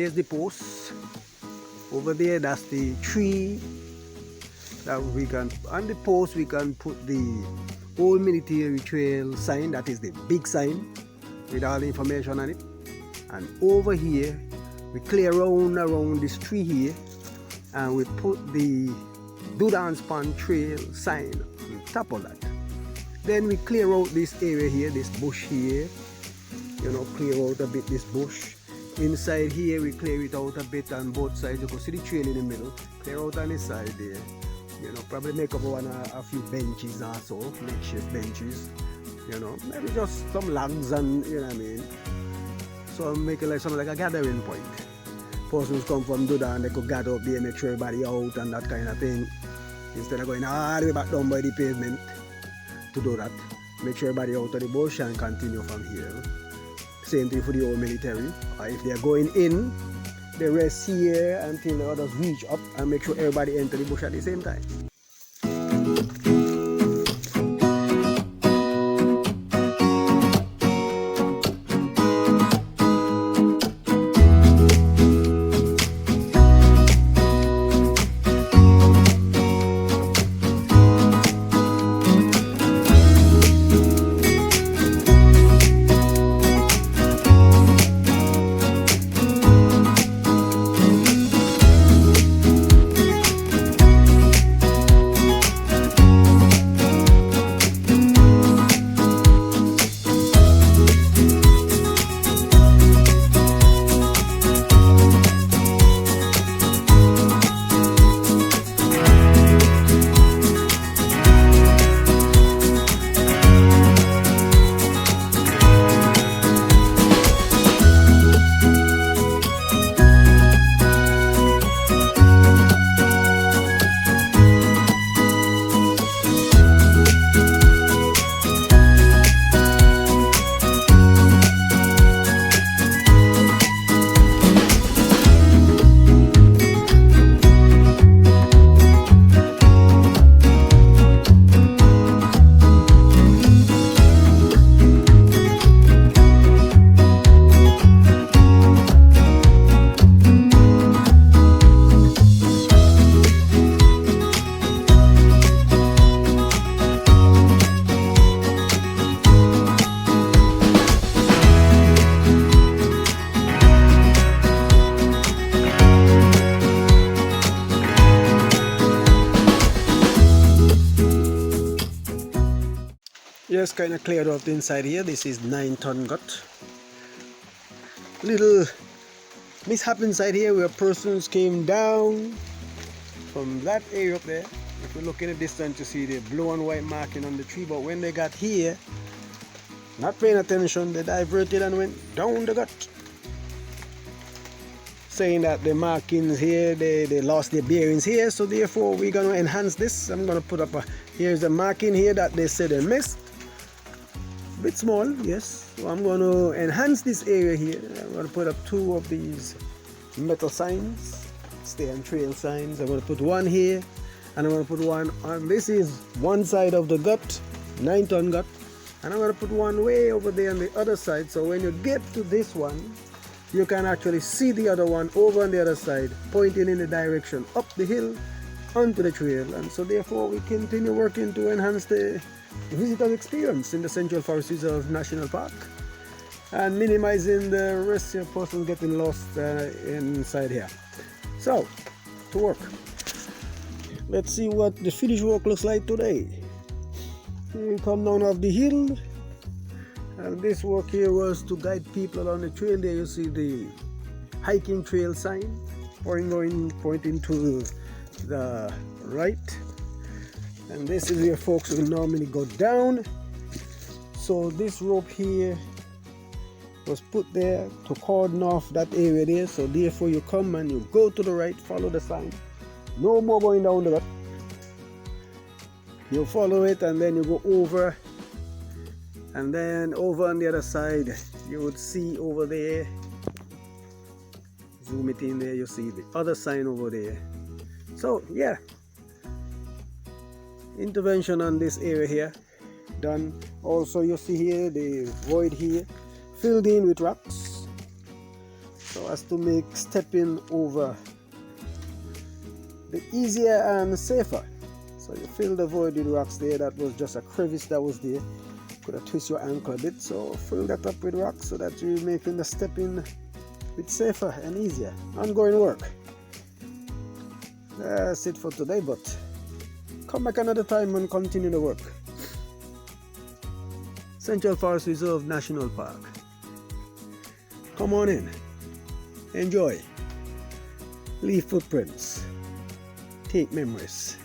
there's the post. Over there, that's the tree that we can, on the post we can put the old military trail sign, that is the big sign with all the information on it. And over here we clear around this tree here, and we put the Dane Pond trail sign on top of that. Then we clear out this area here, this bush here, you know, clear out a bit this bush. Inside here we clear it out a bit on both sides. You can see the trail in the middle, clear out on the side there, you know, probably make up a few benches also, makeshift benches, you know, maybe just some logs and, you know what I mean, so make it like something like a gathering point. Persons come from Duda, they could gather up there, make sure everybody out and that kind of thing, instead of going all the way back down by the pavement to do that. Make sure everybody out of the bush and continue from here. Same thing for the old military. If they are going in, they rest here until the others reach up, and make sure everybody enter the bush at the same time. Just kind of cleared off the inside here. This is 9-ton gut. Little mishap inside here where persons came down from that area up there. If you look in the distance, you see the blue and white marking on the tree, but when they got here, not paying attention, they diverted and went down the gut, saying that the markings here, they lost their bearings here, so therefore we're going to enhance this. I'm going to put up here's the marking here that they said they missed. A bit small, yes, so I'm going to enhance this area here. I'm going to put up 2 of these metal signs, stay on trail signs. I'm going to put one here, and I'm going to put one on, this is one side of the gut, 9-ton gut, and I'm going to put one way over there on the other side, so when you get to this one, you can actually see the other one over on the other side, pointing in the direction up the hill onto the trail. And so therefore we continue working to enhance the visitor's experience in the Central Forest Reserve National Park and minimizing the risk of persons getting lost inside here. So, to work. Let's see what the finished work looks like today. Here we come down off the hill, and this work here was to guide people along the trail. There you see the hiking trail sign pointing to the right, and this is where folks will normally go down. So this rope here was put there to cordon off that area there, so therefore you come and you go to the right, follow the sign, no more going down the gut. You follow it and then you go over, and then over on the other side you would see over there, zoom it in there, you see the other sign over there. So yeah, intervention on this area here done. Also you see here the void here filled in with rocks. So so as to make stepping over the easier and safer. So you fill the void with rocks there. That was just a crevice that was there. Could have twist your ankle a bit, so fill that up with rocks so that you're making the stepping a bit safer and easier. Ongoing work. That's it for today, but come back another time and continue the work. Central Forest Reserve National Park. Come on in. Enjoy. Leave footprints. Take memories.